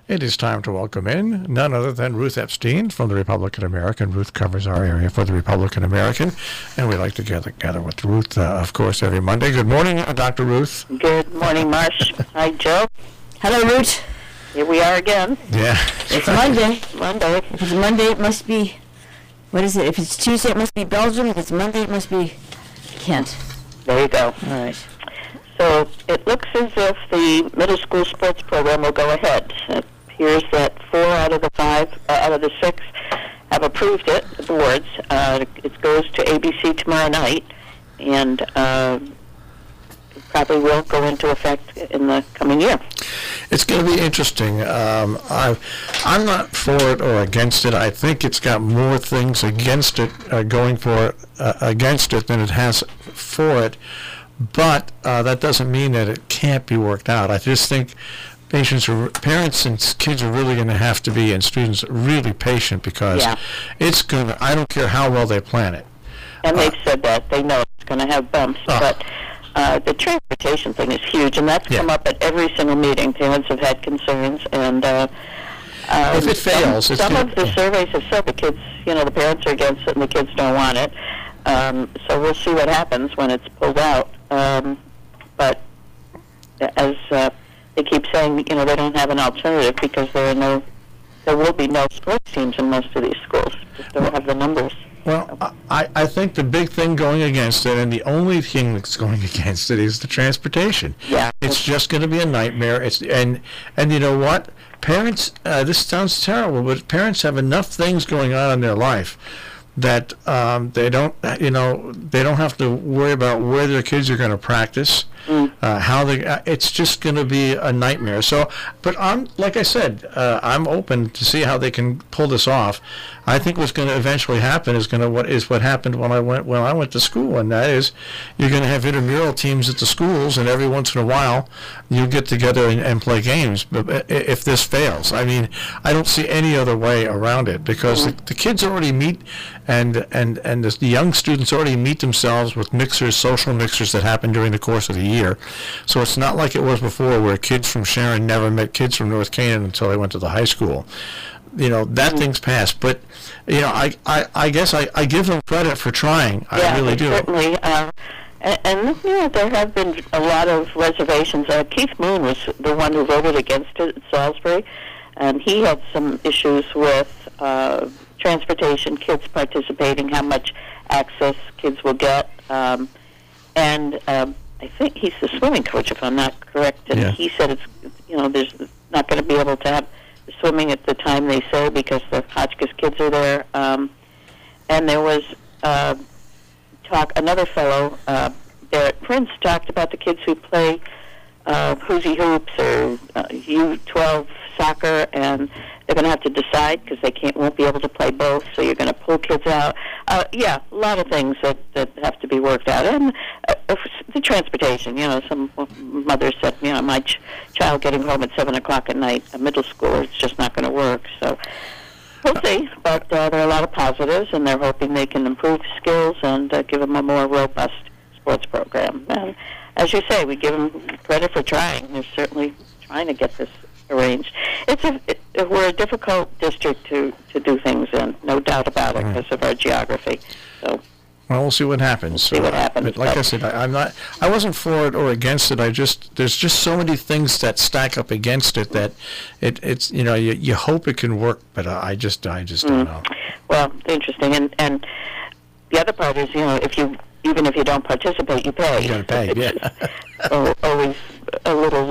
It is time to welcome in none other than Ruth Epstein from the Republican-American. Ruth covers our area for the Republican-American, and we like to get together with Ruth, of course, every Monday. Good morning, Dr. Ruth. Good morning, Marsh. Hi, Joe. Hello, Ruth. Here we are again. Yeah. It's Monday. Monday. If it's Monday, it must be, what is it? If it's Tuesday, it must be Belgium. If it's Monday, it must be Kent. There you go. All right. So it looks as if the middle school sports program will go ahead. It appears that 4 out of the 6 have approved it, the boards. It goes to ABC tomorrow night, and it probably will go into effect in the coming year. It's going to be interesting. I'm not for it or against it. I think it's got more things against it, against it than it has for it. But that doesn't mean that it can't be worked out. I just think parents and kids are really going to have to be, and students, really patient, because it's going to, I don't care how well they plan it. And they've said that. They know it's going to have bumps. But the transportation thing is huge, and that's come up at every single meeting. Parents have had concerns, and if it fails, some of the surveys have said the kids, the parents are against it and the kids don't want it. So we'll see what happens when it's pulled out. But as they keep saying, they don't have an alternative because there will be no sports teams in most of these schools. Just don't have the numbers. Well, I think the big thing going against it, and the only thing that's going against it, is the transportation. Yeah. It's just going to be a nightmare. And you know what? Parents, this sounds terrible, but parents have enough things going on in their life that they don't have to worry about where their kids are going to practice, it's just going to be a nightmare. So, but like I said, I'm open to see how they can pull this off. I think what's going to eventually happen is what happened when I went to school, and that is you're going to have intramural teams at the schools, and every once in a while you get together and play games. But if this fails, I mean, I don't see any other way around it, because the kids already meet, and the young students already meet themselves with social mixers that happen during the course of the year. So it's not like it was before, where kids from Sharon never met kids from North Canaan until they went to the high school. That thing's passed. But I guess I give them credit for trying. I really do. Certainly. And there have been a lot of reservations. Keith Moon was the one who voted against it at Salisbury, and he had some issues with transportation, kids participating, how much access kids will get, and I think he's the swimming coach, if I'm not correct, and he said it's there's not going to be able to have swimming at the time they say because the Hotchkiss kids are there, and there was another fellow, Barrett Prince, talked about the kids who play Hoosie Hoops or U12 soccer, and they're going to have to decide because they won't be able to play both, so you're going to pull kids out. A lot of things that have to be worked out. And the transportation, some mothers said, my child getting home at 7 o'clock at night, a middle schooler, it's just not going to work. So we'll see. But there are a lot of positives, and they're hoping they can improve skills and give them a more robust sports program. And as you say, we give them credit for trying. They're certainly trying to get this arranged. We're a difficult district to do things in, no doubt about it, because of our geography. So, well, we'll see what happens. But like I said, I wasn't for it or against it. There's just so many things that stack up against it that it's you hope it can work, but I just don't know. Well, interesting, and the other part is even if you don't participate, you pay. You got to pay, yeah. Always a little,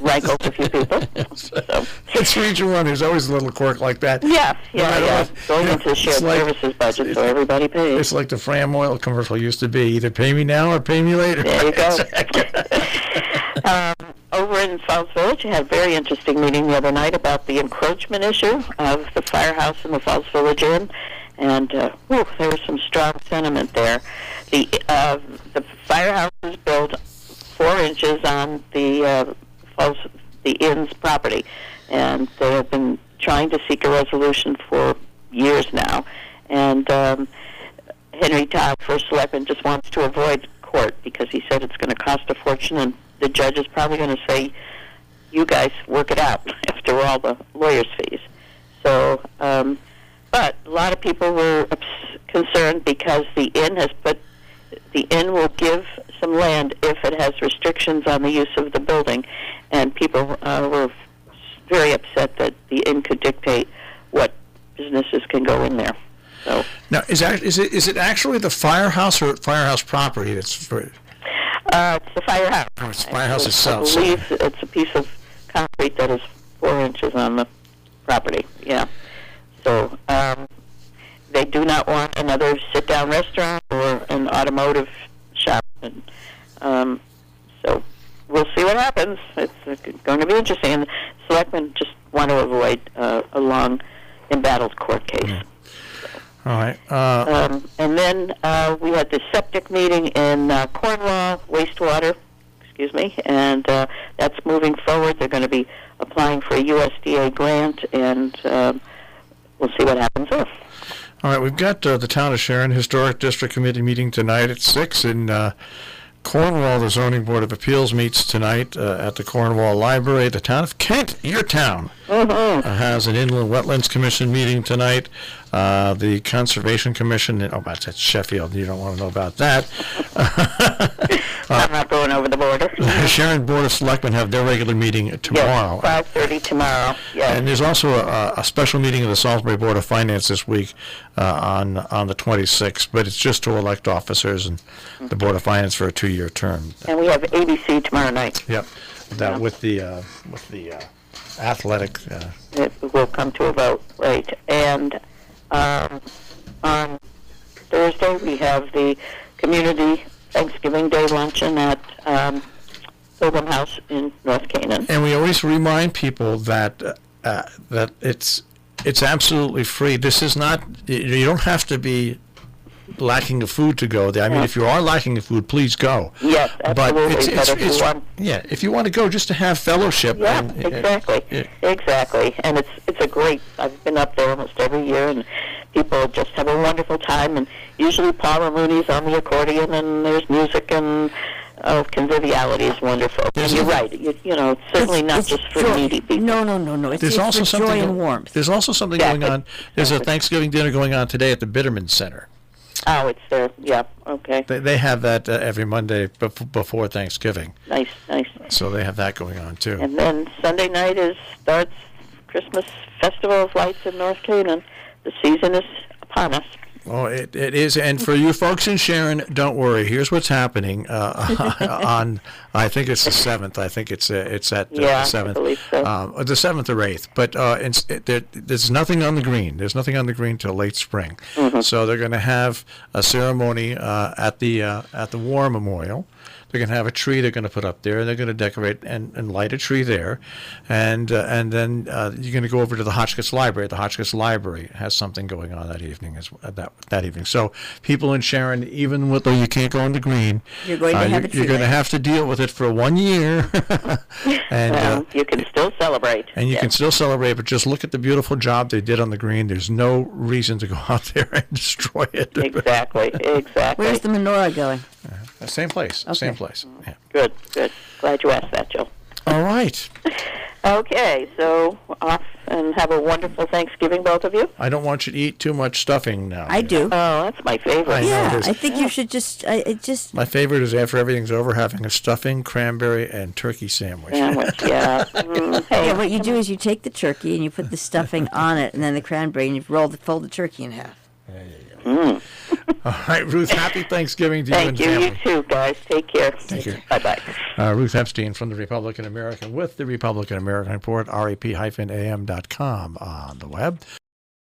rankles a few people. So. It's Region 1. There's always a little quirk like that. Yeah. Going into the shared services budget, so everybody pays. It's like the Fram oil commercial used to be. Either pay me now or pay me later. There you go. Over in Falls Village, you had a very interesting meeting the other night about the encroachment issue of the firehouse in the Falls Village Inn. And there was some strong sentiment there. The firehouse is built 4 inches on the inn's property, and they have been trying to seek a resolution for years now. And Henry Todd, first selectman, just wants to avoid court because he said it's going to cost a fortune, and the judge is probably going to say, you guys work it out. If after all the lawyers' fees. So, but a lot of people were concerned because the inn will give some land if it has restrictions on the use of the building, and people were very upset that the inn could dictate what businesses can go in there. So now, is it actually the firehouse or firehouse property that's for? It's the firehouse. Oh, it's the firehouse itself. I believe it's a piece of concrete that is 4 inches on the property. Yeah. So they do not want another sit-down restaurant or an automotive shop, and so we'll see what happens. It's going to be interesting. And the selectmen just want to avoid a long, embattled court case. Mm. All right. And then we had the septic meeting in Cornwall, wastewater, and that's moving forward. They're going to be applying for a USDA grant, and we'll see what happens there. All right, we've got the Town of Sharon Historic District Committee meeting tonight at 6 in Cornwall. The Zoning Board of Appeals meets tonight at the Cornwall Library. The Town of Kent, your town, has an Inland Wetlands Commission meeting tonight. The Conservation Commission, that's Sheffield. You don't want to know about that. I'm not going over the border. The Sharon Board of Selectmen have their regular meeting tomorrow. Yes, 5:30 tomorrow. Yes. And there's also a special meeting of the Salisbury Board of Finance this week on the 26th, but it's just to elect officers and the Board of Finance for a 2-year term. And we have ABC tomorrow night. Yep, that with the athletic. It will come to a vote, right? And on Thursday we have the community Thanksgiving Day luncheon at Pilgrim House in North Canaan. And we always remind people that that it's absolutely free. This is not. You don't have to be lacking of food to go there. I mean, if you are lacking of food, please go. Yes, absolutely. If you want to go just to have fellowship. Yeah, exactly. And it's a great. I've been up there almost every year, and people just have a wonderful time. And usually Paula Mooney's on the accordion, and there's music, and conviviality is wonderful. And you're right. You know, it's certainly not just for needy people. No. It's also for joy and warmth. There's also something going on. There's a Thanksgiving dinner going on today at the Bitterman Center. Oh, it's there. Yeah, okay. They have that every Monday before Thanksgiving. Nice. So they have that going on, too. And then Sunday night starts Christmas Festival of Lights in North Canaan. The season is upon us. Oh, it is. And for you folks in Sharon, don't worry. Here's what's happening on, I think it's the 7th. I think it's at the 7th. I believe so. The 7th or 8th. But there's nothing on the green. There's nothing on the green till late spring. Mm-hmm. So they're going to have a ceremony at the War Memorial. They're going to have a tree they're going to put up there, and they're going to decorate and light a tree there. And then you're going to go over to the Hotchkiss Library. The Hotchkiss Library has something going on that evening. That evening. So people in Sharon, even though you can't go on the green, you're going to have a tree. You're going to have to deal with it for 1 year. And you can still celebrate. And you can still celebrate, but just look at the beautiful job they did on the green. There's no reason to go out there and destroy it. Exactly. Where's the menorah going? Same place. Okay. Same place. Yeah. Good. Glad you asked that, Joe. All right. Okay, so off and have a wonderful Thanksgiving, both of you. I don't want you to eat too much stuffing now. I do. Oh, that's my favorite. I think you should just. My favorite is after everything's over, having a stuffing, cranberry, and turkey sandwich. Yeah. Hey, Yeah, what you do is you take the turkey and you put the stuffing on it, and then the cranberry, and you fold the turkey in half. There you go. All right, Ruth, happy Thanksgiving to you and family. Thank you. You too, guys. Take care. Thank you. Bye-bye. Ruth Epstein from the Republican-American with the Republican-American Report, rep-am.com on the web.